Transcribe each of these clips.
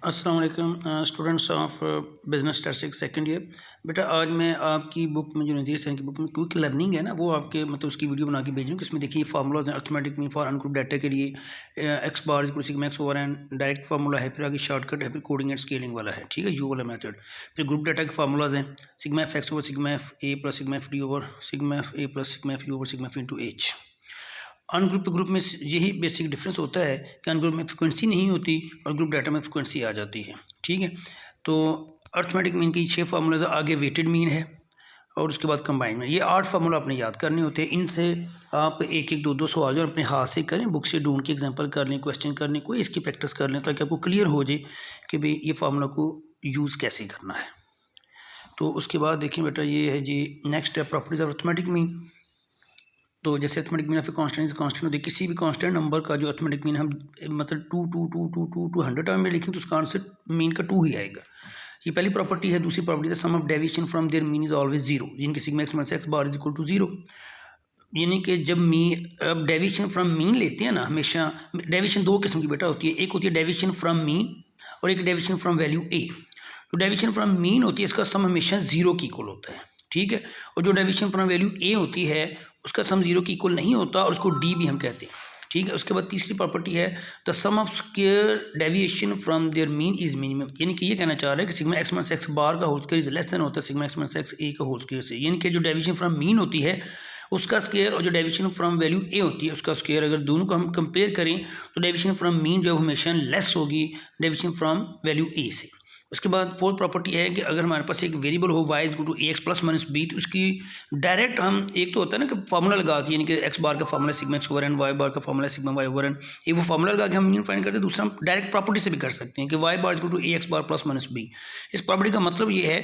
अस्सलाम वालेकुम students of business statistics second year. बेटा आज मैं आपकी बुक में जो नज़ीर सैन की बुक में क्विक लर्निंग है ना, वो आपके मतलब उसकी वीडियो बना के भेज रहा हूँ। इसमें देखिए फार्मूलाज हैं arithmetic mean for ungroup data के लिए X bar equal sigma X over N direct formula है, फिर आगे शॉर्टकट है, फिर कोडिंग एंड स्केलिंग वाला है, ठीक है, यू वाला मेथड। फिर ग्रुप डाटा के फार्मूलाज हैं sigma F x over sigma F A plus sigma F D over sigma F A plus sigma F you over sigma F into H. Ungroup group में यही basic difference होता है कि ungroup में frequency नहीं होती और ग्रुप डाटा में फ्रिक्वेंसी आ जाती है, ठीक है। तो अर्थमेटिक मीन की 6 फार्मूलाज, आगे वेटेड मीन है और उसके बाद कंबाइंड मीन। ये 8 फार्मूला आपने याद करने होते हैं। इनसे आप एक एक दो दो सवाल जो अपने हाथ से करें, बुक से ढूंढ के एग्जांपल कर लें, क्वेश्चन कर लें, कोई इसकी प्रैक्टिस कर लें ताकि आपको क्लियर हो जाए कि भाई ये फार्मूला को यूज़ कैसे करना है। तो उसके बाद देखिए बेटा, ये है जी नेक्स्ट है प्रॉपर्टीज ऑफ अर्थमेटिक मीन। तो जैसे अर्थमेटिक मीन फिर कांस्टेंट होती है, किसी भी कांस्टेंट नंबर का जो अर्थमेटिक मीन हम मतलब 2 में लिखें तो उसका आंसर मीन का 2 ही आएगा। ये पहली प्रॉपर्टी है। दूसरी प्रॉपर्टी है sum of deviation from their mean is always zero, जिनकी sigma X minus X bar is equal to zero. यानी कि जब अब डेविएशन फ्रॉम मीन लेते हैं ना, हमेशा डेविएशन 2 किस्म की बेटा होती है। एक होती है डेविएशन फ्रॉम मीन और एक डेविएशन फ्रॉम वैल्यू ए। तो डेविएशन फ्रॉम मीन होती है, इसका सम हमेशा 0 की इक्वल होता है, ठीक है। और जो डेविएशन फ्रॉम वैल्यू ए होती है उसका सम 0 की इक्वल नहीं होता और उसको डी भी हम कहते हैं, ठीक है। उसके बाद तीसरी प्रॉपर्टी है the sum of square deviation from their mean is minimum. यानी कि ये कहना चाह रहा है कि sigma X minus X bar का whole square is less than होता है sigma X minus X A का होल स्क्वायर से। यानी कि जो डेविएशन फ्रॉम मीन होती है उसका स्क्वायर और जो डेविएशन फ्रॉम वैल्यू ए होती है उसका स्क्वायर, अगर दोनों को हम कंपेयर करें तो डेविएशन फ्रॉम मीन जो हमेशा लेस होगी डेविएशन फ्रॉम वैल्यू ए से। उसके बाद फोर्थ प्रॉपर्टी है कि अगर हमारे पास एक वेरिएबल हो y equal to A X plus minus B, तो उसकी डायरेक्ट हम एक तो होता है ना कि फार्मूला लगा के, यानी कि एक्स बार का formula sigma X over N, Y bar का formula sigma Y over N, एक वो फार्मूला लगा के हम मीन फाइंड करते हैं। दूसरा हम डायरेक्ट प्रॉपर्टी से भी कर सकते हैं कि y bar equal to A X bar plus minus B. इस प्रॉपर्टी का मतलब ये है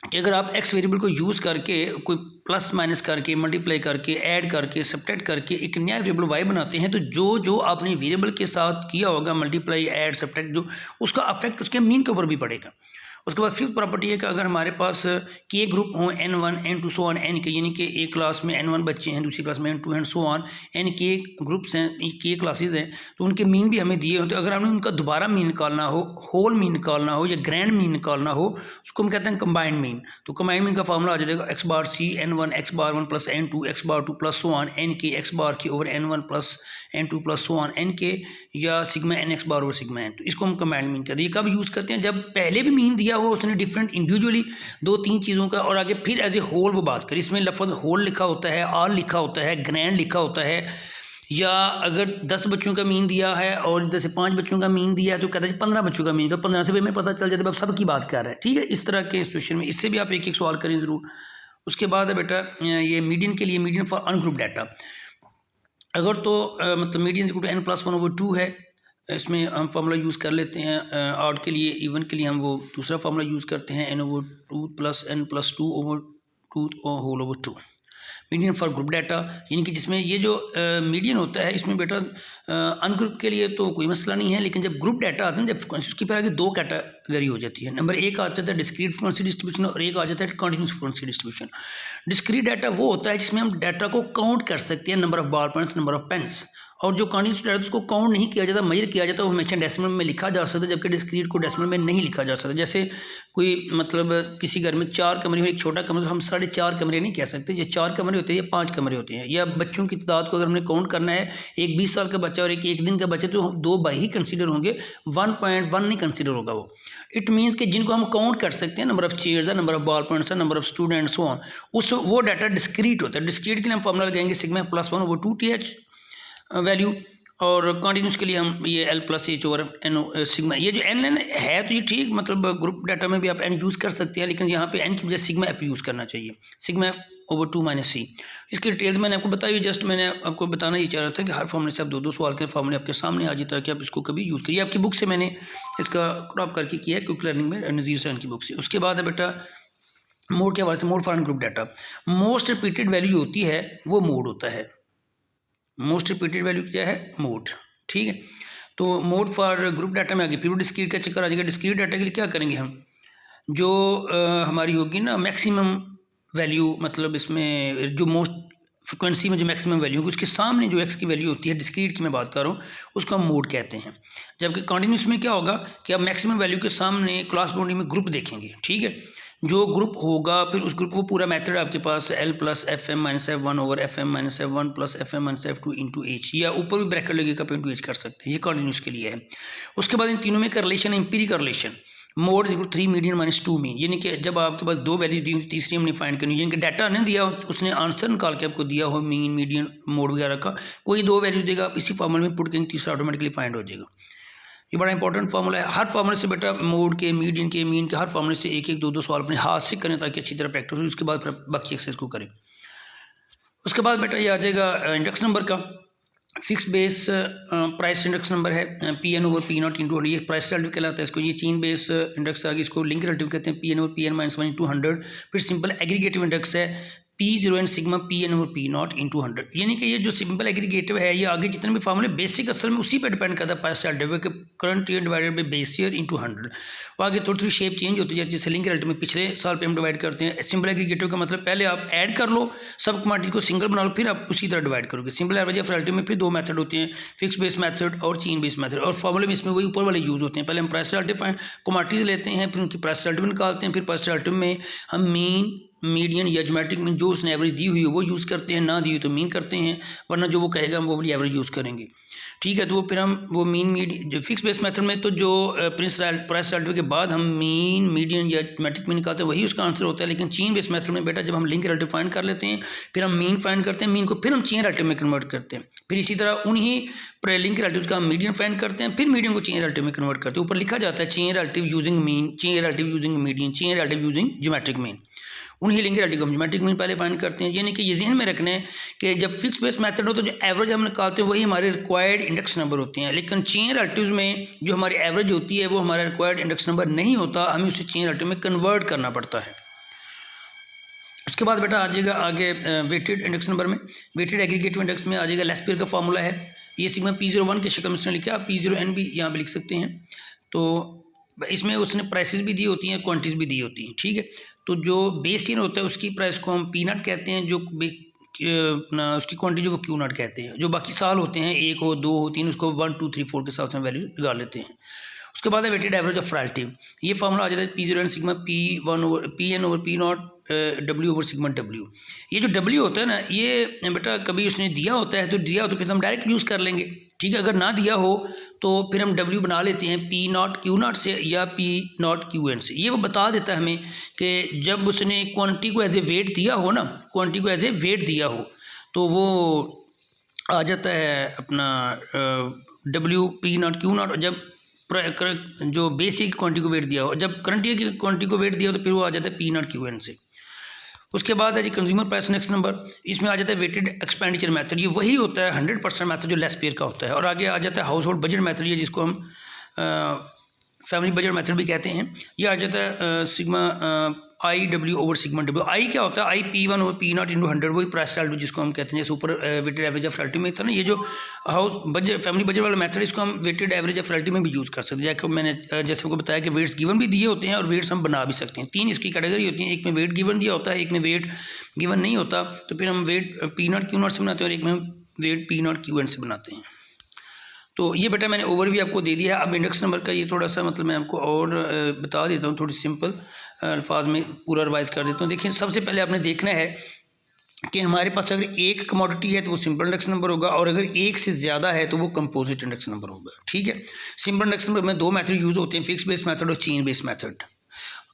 कि अगर आप एक्स वेरिएबल को यूज़ करके कोई प्लस माइनस करके मल्टीप्लाई करके ऐड करके सब्ट्रैक्ट करके एक नया वेरिएबल वाई बनाते हैं, तो जो जो आपने वेरिएबल के साथ किया होगा मल्टीप्लाई ऐड सब्ट्रैक्ट, जो उसका अफेक्ट उसके मीन के ऊपर भी पड़ेगा। उसके बाद फिफ्थ प्रॉपर्टी है कि अगर हमारे पास के ग्रुप हों n1 n2 so on n के, यानी कि एक क्लास में n1 बच्चे हैं, दूसरी क्लास में n2 and so on n के ग्रुप्स हैं, के क्लासेज हैं, तो उनके मीन भी हमें दिए होते हैं। अगर हमने उनका दोबारा मीन निकालना हो, होल मीन निकालना हो या ग्रैंड मीन निकालना हो, उसको हम कहते हैं कंबाइंड मीन। तो कंबाइंड मीन का फार्मूला आ जाएगा x bar C n1 x bar 1 plus n2 x bar 2 plus so on n के एक्स बार के over n1 plus n2 plus so on n के, या sigma n x bar over sigma n। तो इसको हम combined mean कहते हैं। ये कब यूज़ करते हैं? जब पहले भी मीन दिया हो उसने डिफरेंट इंडिविजुअली 2-3 चीज़ों का, और आगे फिर एज ए होल वो बात करें। इसमें लफ्ज़ होल लिखा होता है, आल लिखा होता है, ग्रैंड लिखा होता है। या अगर 10 बच्चों का मीन दिया है और जैसे 5 बच्चों का मीन दिया है तो कहता है 15 बच्चों का मीन, तो 15 से भी हमें पता चल जाता है अब सबकी बात कर रहा है, ठीक है। इस तरह के सिचुएशन में इससे भी आप एक एक सवाल करें ज़रूर। उसके बाद है बेटा ये मीडियन के लिए, मीडियन फॉर अनग्रुप डाटा। अगर तो मतलब median equal to n plus 1 over 2 है, इसमें हम फार्मूला यूज़ कर लेते हैं। ऑड के लिए, इवन के लिए हम वो दूसरा फार्मूला यूज़ करते हैं n over 2 plus n plus 2 over 2 whole over 2। Median for group data, यानी कि जिसमें ये जो मीडियन होता है इसमें बेटा अनग्रुप के लिए तो कोई मसला नहीं है, लेकिन जब ग्रुप डाटा आता है जब उसकी फिर आगे 2 कैटेगरी हो जाती है। नंबर 1 आ जाता है डिस्क्रीट फ्रीक्वेंसी डिस्ट्रीब्यूशन और एक आ जाता है continuous frequency distribution. Discrete data वो होता है जिसमें हम डाटा को काउंट कर सकते हैं, number of bar points, number of pens. और जो कंटिन्यूस डाटा उसको काउंट नहीं किया जाता, मेजर किया जाता है, वो हमेशा डेसिमल में लिखा जा सकता है, जबकि डिस्क्रीट को डेसिमल में नहीं लिखा जा सकता। जैसे कोई मतलब किसी घर में 4 कमरे हो, एक छोटा कमरा, तो हम 4.5 कमरे नहीं कह सकते, ये 4 कमरे होते हैं या 5 कमरे होते हैं। या बच्चों की तादाद को अगर हमने काउंट करना है, एक 20 साल का बच्चा और एक दिन का बच्चा, तो 2 बाई ही कंसिडर होंगे, 1.1 नहीं कंसिडर होगा वो। इट मीन्स कि जिनको हम काउंट कर सकते हैं, नंबर ऑफ चेयर्स है, नंबर ऑफ बॉल पॉइंट्स है, number of students so on, उस वो डाटा डिस्क्रीट होता है। डिस्क्रीट के लिए हम फॉर्मूला लगाएंगे sigma plus 1 over 2 th value, और कंटिन्यूस के लिए हम ये L plus H over N sigma. ये जो एन एन है तो ये ठीक, मतलब ग्रुप डाटा में भी आप एन यूज़ कर सकते हैं, लेकिन यहाँ पे एन की वजह सिग्मा एफ यूज़ करना चाहिए, सिग्मा एफ ओवर 2 माइनस सी। इसकी डिटेल्स मैंने आपको बताई, जस्ट मैंने आपको बताना ही चाह रहा था कि हर फॉर्मूले से आप 2-2 सवाल के फॉर्मूले आपके सामने आ जाए ताकि आप इसको कभी यूज़ करिए। आपकी बुक से मैंने इसका क्रॉप करके किया है, क्विक लर्निंग में, नज़ीर सैन की बुक से। उसके बाद है बेटा मोड के हवाले से, mode for group data. Most repeated value होती है वो मोड होता है। मोस्ट रिपीटेड वैल्यू क्या है? मोड, ठीक है। तो मोड फॉर ग्रुप डाटा में आगे फिर डिस्क्रीट का चक्कर आ जाएगा। डिस्क्रीट डाटा के लिए क्या करेंगे हम, जो हमारी होगी ना मैक्सिमम वैल्यू, मतलब इसमें जो मोस्ट फ्रिक्वेंसी में जो मैक्सिमम वैल्यू होगी उसके सामने जो एक्स की वैल्यू होती है, डिस्क्रीट की मैं बात कर रहा हूँ, उसको हम मोड कहते हैं। जबकि कॉन्टिन्यूस में क्या होगा कि आप मैक्सिमम वैल्यू के सामने क्लास बाउंड्री में ग्रुप देखेंगे, ठीक है। जो ग्रुप होगा फिर उस ग्रुप को पूरा मेथड आपके पास L plus F M minus F one over F M minus F one plus F M minus F two into H, या ऊपर भी ब्रैकेट लगेगा आप इंटू एच कर सकते हैं, ये कॉन्टिन्यूस के लिए है। उसके बाद इन तीनों में correlation, empirical relation, mode equal 3 median minus 2 mean, यानी कि जब आपके पास दो वैल्यू दी हुई तीसरी हमने फाइंड करनी, यानी कि डाटा नहीं दिया उसने आंसर निकाल के आपको दिया हो मीन मीडियन मोड वगैरह का, कोई दो वैल्यू देगा आप इसी फॉर्मूले में पुट करेंगे, तीसरा ऑटोमेटिकली फाइंड हो जाएगा। ये बड़ा इंपॉर्टेंट फार्मूला है। हर फार्मूले से बेटा मोड के, मीडियन के, मीन के, हर फार्मूले से एक एक दो दो सवाल अपने हाथ से करें ताकि अच्छी तरह प्रैक्टिस हो, उसके बाद फिर बाकी एक्सरसाइज को करें। उसके बाद बेटा ये आ जाएगा इंडेक्स नंबर का, fix base price index number है P N over P not into 100, ये प्राइस रिलेटिव कहलाता है इसको। ये चेन बेस इंडेक्स आ गया, इसको लिंक रिलेटिव कहते हैं, P N over P N minus 1 into 100। फिर सिंपल एग्रीगेटिव इंडेक्स है P0 and sigma P N over P not into 100, यानी कि ये जो सिंपल एग्रीगेटिव है ये आगे जितने भी फार्मूले बेसिक असल में उसी पे डिपेंड करता है, प्राइस रिलेटिव के current year divided by base year into 100। वो आगे थोड़ी थोड़ी शेप चेंज होती है, जैसे लिंक रिलेटिव में पिछले साल पे हम डिवाइड करते हैं। सिंपल एग्रीगेटिव का मतलब पहले आप ऐड कर लो, सब कमोडिटी को सिंगल बना लो, फिर आप उसी तरह डिवाइड करोगे। सिंपल एवरेज ऑफ रिलेटिव में फिर दो मेथड होते हैं, फिक्स बेस मेथड और चेन बेस मेथड, और फॉर्मूले में इसमें वही ऊपर वाले यूज होते हैं। पहले हम प्राइस रिलेटिव कमोडिटीज लेते हैं, फिर उनकी प्राइस रिलेटिव निकालते हैं, फिर प्राइस रिलेटिव में हम मीन, मीडियन या ज्योमेट्रिक मीन जो उसने एवरेज दी हुई है वो यूज़ करते हैं, ना दी हुई तो मीन करते हैं, वरना जो वो कहेगा हम वो वाली एवरेज यूज़ करेंगे, ठीक है। तो वो फिर हम वो मीन मीडियन जो फिक्स बेस मेथड में तो जो प्राइस रिलेटिव के बाद हम मीन, मीडियन या ज्योमेट्रिक मीन निकालते हैं वही उसका आंसर होता है। लेकिन चेन बेस मेथड में बेटा जब हम लिंक रिलेटिव फाइंड कर लेते हैं, फिर हम मीन फाइंड करते हैं, मीन को फिर हम चेन रिलेटिव में कन्वर्ट करते हैं, फिर इसी तरह उन्हीं लिंक रिलेटिव का हम मीडियन फाइंड करते हैं, फिर मीडियन को चेन रिलेटिव में कन्वर्ट करते हैं। ऊपर लिखा जाता है chain relative using mean, chain relative using median, chain relative using geometric mean. उन्हीं लिंक रिलेटिव हम ज्योमेट्रिक मीन पहले फाइंड करते हैं, यानी कि ये जहन में रखना है कि जब फिक्स बेस मेथड हो तो जो एवरेज हम निकालते हैं वही हमारे रिक्वायर्ड इंडेक्स नंबर होते हैं। लेकिन चेन रिलेटिव्स में जो हमारी एवरेज होती है वो हमारा रिक्वायर्ड इंडेक्स नंबर नहीं होता, हमें उसे चेन रिलेटिव में कन्वर्ट करना पड़ता है। उसके बाद बेटा आ जाएगा आगे वेटेड इंडेक्स नंबर में, वेटेड एग्रीगेटिव इंडेक्स में आ जाएगा लेस्पियर का फॉर्मूला है, ये सिग्मा P01 के शक्ल में उसने लिखा, आप P0n भी यहाँ पे लिख सकते हैं। तो इसमें उसने प्राइसेस भी दी होती हैं, क्वांटिटीज भी दी होती हैं, ठीक है। तो जो बेस ईयर होता है उसकी प्राइस को हम पी नॉट कहते हैं, जो उसकी क्वांटिटी जो वो क्यू नॉट कहते हैं। जो बाकी साल होते हैं, 1 हो 2 हो 3, उसको 1 2 3 4 के हिसाब से वैल्यू लगा लेते हैं। उसके बाद है वेटेड एवरेज ऑफ रिलेटिव, ये फॉर्मूला आ जाता है P0 sigma P1 over Pn over P not W over sigma W। ये जो W होता है ना, ये बेटा कभी उसने दिया होता है तो दिया हो तो फिर हम डायरेक्ट यूज़ कर लेंगे, ठीक है। अगर ना दिया हो तो फिर हम W बना लेते हैं P नॉट Q नॉट से या P नॉट QN से। ये वो बता देता है हमें कि जब उसने क्वांटिटी को एज ए वेट दिया हो ना, क्वांटिटी को एज ए वेट दिया हो तो वो आ जाता है अपना W P not Q not, जब जो बेसिक क्वांटिटी को वेट दिया हो, जब करंट ईयर की क्वांटिटी को वेट दिया हो तो फिर वो आ जाता है P नॉट QN से। उसके बाद है जी कंज्यूमर प्राइस इंडेक्स नंबर, इसमें आ जाता है वेटेड एक्सपेंडिचर मेथड, ये वही होता है 100% मेथड जो लेस्पियर का होता है। और आगे आ जाता है हाउस होल्ड बजट मेथड, ये जिसको हम फैमिली बजट मेथड भी कहते हैं। ये आ जाता है sigma IW over sigma W। आई क्या होता है, IP1 और P नॉट इंटू 100, वही प्राइस रिलेटिव जिसको हम कहते हैं, जैसे ऊपर वेटेड एवरेज ऑफ रिलेटिव में था ना, ये जो हाउस बजट फैमिली बजट वाला मेथड इसको हम वेटेड एवरेज ऑफ रिलेटिव में भी यूज़ कर सकते हैं। जैसे मैंने जैसे आपको बताया कि वेट्स गिवन भी दिए होते हैं और वेट्स हम बना भी सकते हैं। 3 इसकी कैटेगरी होती हैं, एक में वेट गिवन दिया होता है, एक में वेट गिवन नहीं होता, तो फिर हम weight P not Q not से बनाते हैं, और एक में हम वेट P नॉट QN से बनाते हैं। तो ये बेटा मैंने ओवरव्यू आपको दे दिया है। अब इंडेक्स नंबर का ये थोड़ा सा मतलब मैं आपको और बता देता हूँ, थोड़ी सिंपल अल्फाज में पूरा रिवाइज कर देता हूँ। देखिए सबसे पहले आपने देखना है कि हमारे पास अगर एक कमोडिटी है तो वो सिंपल इंडेक्स नंबर होगा, और अगर एक से ज़्यादा है तो वो कंपोजिट इंडेक्स नंबर होगा, ठीक है। सिंपल इंडेक्स नंबर में 2 मेथड यूज़ होते हैं, फिक्स बेस मेथड और चेन बेस मेथड।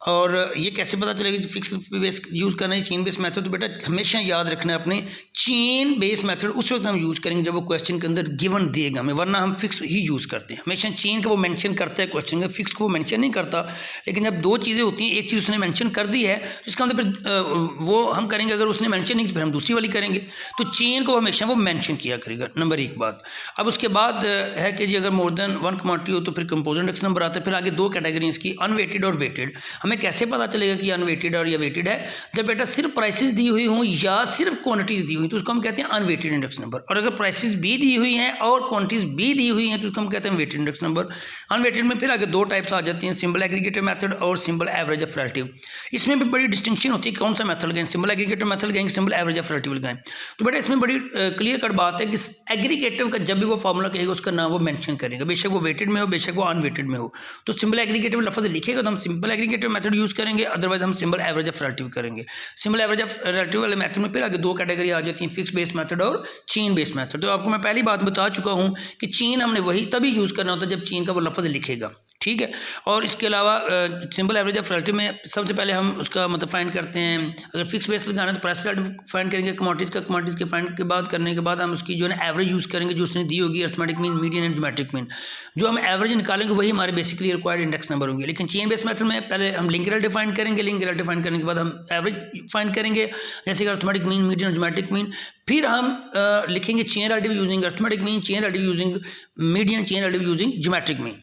और ये कैसे पता चलेगा कि फिक्स बेस यूज़ करना है चेन बेस मेथड, तो बेटा हमेशा याद रखना है अपने चेन बेस मेथड उस वक्त हम यूज़ करेंगे जब वो क्वेश्चन के अंदर गिवन देगा हमें, वरना हम फिक्स ही यूज़ करते हैं। हमेशा चेन का वो मेंशन करता है क्वेश्चन का, फिक्स को वो मेंशन नहीं करता। लेकिन जब 2 चीज़ें होती हैं, एक चीज़ उसने मेंशन कर दी है तो इसका मतलब फिर वो हम करेंगे, अगर उसने मेंशन नहीं की फिर हम दूसरी वाली करेंगे। तो चेन को हमेशा वो मेंशन किया करेगा, नंबर 1 बात। अब उसके बाद है कि जी अगर मोर देन 1 कमोडिटी हो तो फिर कंपोजिट इंडेक्स नंबर आता है। फिर आगे 2 कैटेगरी इसकी, अनवेटेड और वेटेड। हमें कैसे पता चलेगा कि अनवेटेड और या वेटेड है? जब बेटा सिर्फ प्राइसेस दी हुई हों या सिर्फ क्वांटिटीज़ दी हुई तो उसको हम कहते हैं अनवेटेड इंडेक्स नंबर, और अगर प्राइसेस भी दी हुई हैं और क्वांटिटीज़ भी दी हुई हैं तो उसको हम कहते हैं वेटेड इंडेक्स नंबर। अनवेटेड में फिर आगे दो टाइप्स आ जाती हैं, सिंपल एग्रीगेटेड मेथड और सिंपल एवरेज ऑफ रिलेटिव। इसमें भी बड़ी डिस्टिंक्शन होती है कौन सा मेथड लगाएं, सिंपल एग्रीगेटेड मेथड लगाएंगे, सिंपल एवरेज ऑफ रिलेटिव लगाएं। तो बेटा इसमें बड़ी क्लियर कट बात है कि एग्रीगेटिव का जब भी वो फार्मूला कहेगा उसका नाम वो मेंशन करेगा, बेशक वो वेटेड में हो बेशक वो अनवेटेड में हो। तो सिंपल एग्रीगेटिव लफ्ज़ लिखेगा तो हम सिंपल एग्रीगेटिव मेथड यूज़ करेंगे, अदरवाइज हम सिंपल एवरेज ऑफ रिलेटिव करेंगे। सिंपल एवरेज ऑफ रिलेटिव वाले मेथड में फिर आगे दो कैटेगरी आ जाती हैं, फिक्स बेस मेथड और चेन बेस मेथड। तो आपको मैं पहली बात बता चुका हूँ कि चेन हमने वही तभी यूज़ करना होता है जब चेन का वो लफ्ज़ लिखेगा, ठीक है। और इसके अलावा सिंपल एवरेज ऑफ रिलेटिव में सबसे पहले हम उसका मतलब फाइंड करते हैं, अगर फिक्स बेस लगाना है तो प्राइस रिलेटिव फाइंड करेंगे, कमोडिटीज़ के फाइंड के बाद करने के बाद हम उसकी जो है ना एवरेज यूज़ करेंगे जो उसने दी होगी, arithmetic mean, median and geometric mean. जो हम एवरेज निकालेंगे वही हमारे बेसिकली रिक्वायर्ड इंडेक्स नंबर होंगे। लेकिन चेन बेस मेथड में पहले हम लिंक रिलेटिव फाइंड करेंगे, लिंक रिलेटिव फाइंड करने के बाद हम एवरेज फाइंड करेंगे, जैसे कि अरिथमेटिक मीन, मीडियन और ज्योमेट्रिक मीन। फिर हम लिखेंगे chain relative using arithmetic mean, chain relative using median, chain relative using geometric mean.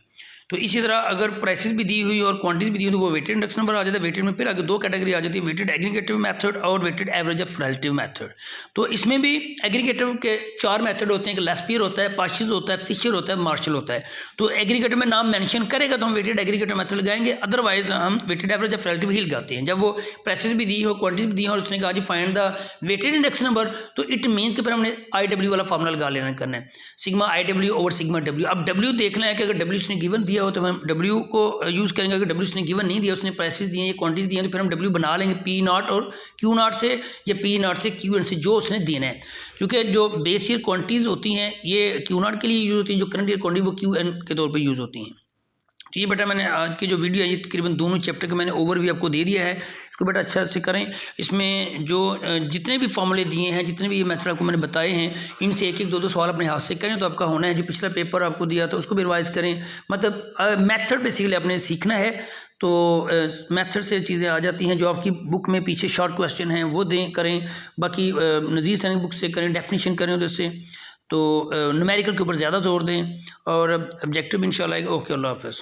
तो इसी तरह अगर प्राइसेस भी दी हुई और क्वांटिटीज भी दी हुई तो वो वेटेड इंडेक्स नंबर आ जाता है। वेटेड में फिर आगे दो कैटेगरी आ जाती है, वेटेड एग्रीगेटिव मेथड और weighted average of relative method. तो इसमें भी एग्रीगेटिव के चार मेथड होते हैं कि लेस्पियर होता है, पार्शियल होता है, फिशर होता है, मार्शल होता है। तो एग्रीगेटिव में नाम मेंशन करेगा तो हम वेटेड एग्रीगेटिव मेथड लगाएंगे, अदरवाइज हम वेटेड एवरेज ऑफ रिलेटिव ही लगाते हैं। जब वो प्राइसेस भी दी हो, क्वांटिटीज भी दी हो और उसने कहा जी find the weighted index number, तो इट मीन्स कि फिर हमने IW वाला फार्मूला लगा लेना करना है, sigma IW over sigma W। अब W देखना है कि अगर W उसने गिवन दिया हो तो हम W को यूज़ करेंगे, अगर W उसने गिवन नहीं दिया, उसने प्राइसेस दिए या क्वांटिटीज दिए तो फिर हम W बना लेंगे P0 और Q0 से या P0 से QN से जो उसने देना है। क्योंकि जो बेस ईयर क्वांटिटीज होती हैं ये Q0 के लिए यूज़ होती हैं, जो करंट ईयर क्वांटिटी वो QN के तौर पर यूज़ होती हैं। तो ये बेटा मैंने आज की जो वीडियो है ये तकरीबन दोनों चैप्टर का मैंने ओवरव्यू आपको दे दिया है, इसको बेटा अच्छा से करें। इसमें जो जितने भी फॉर्मूले दिए हैं, जितने भी ये मेथड आपको मैंने बताए हैं, इनसे एक एक दो दो सवाल अपने हाथ से करें तो आपका होना है। जो पिछला पेपर आपको दिया था उसको भी रिवाइज़ करें, मतलब मेथड बेसिकली आपने सीखना है। तो मेथड से चीज़ें आ जाती हैं, जो आपकी बुक में पीछे शॉर्ट क्वेश्चन हैं वो दें करें, बाकी नज़ीर सैनिक बुक से करें, डेफिनेशन करें उधर से। तो न्यूमेरिकल के ऊपर ज़्यादा जोर दें और ऑब्जेक्टिव इंशाल्लाह। ओके, अल्लाह हाफ़िज़।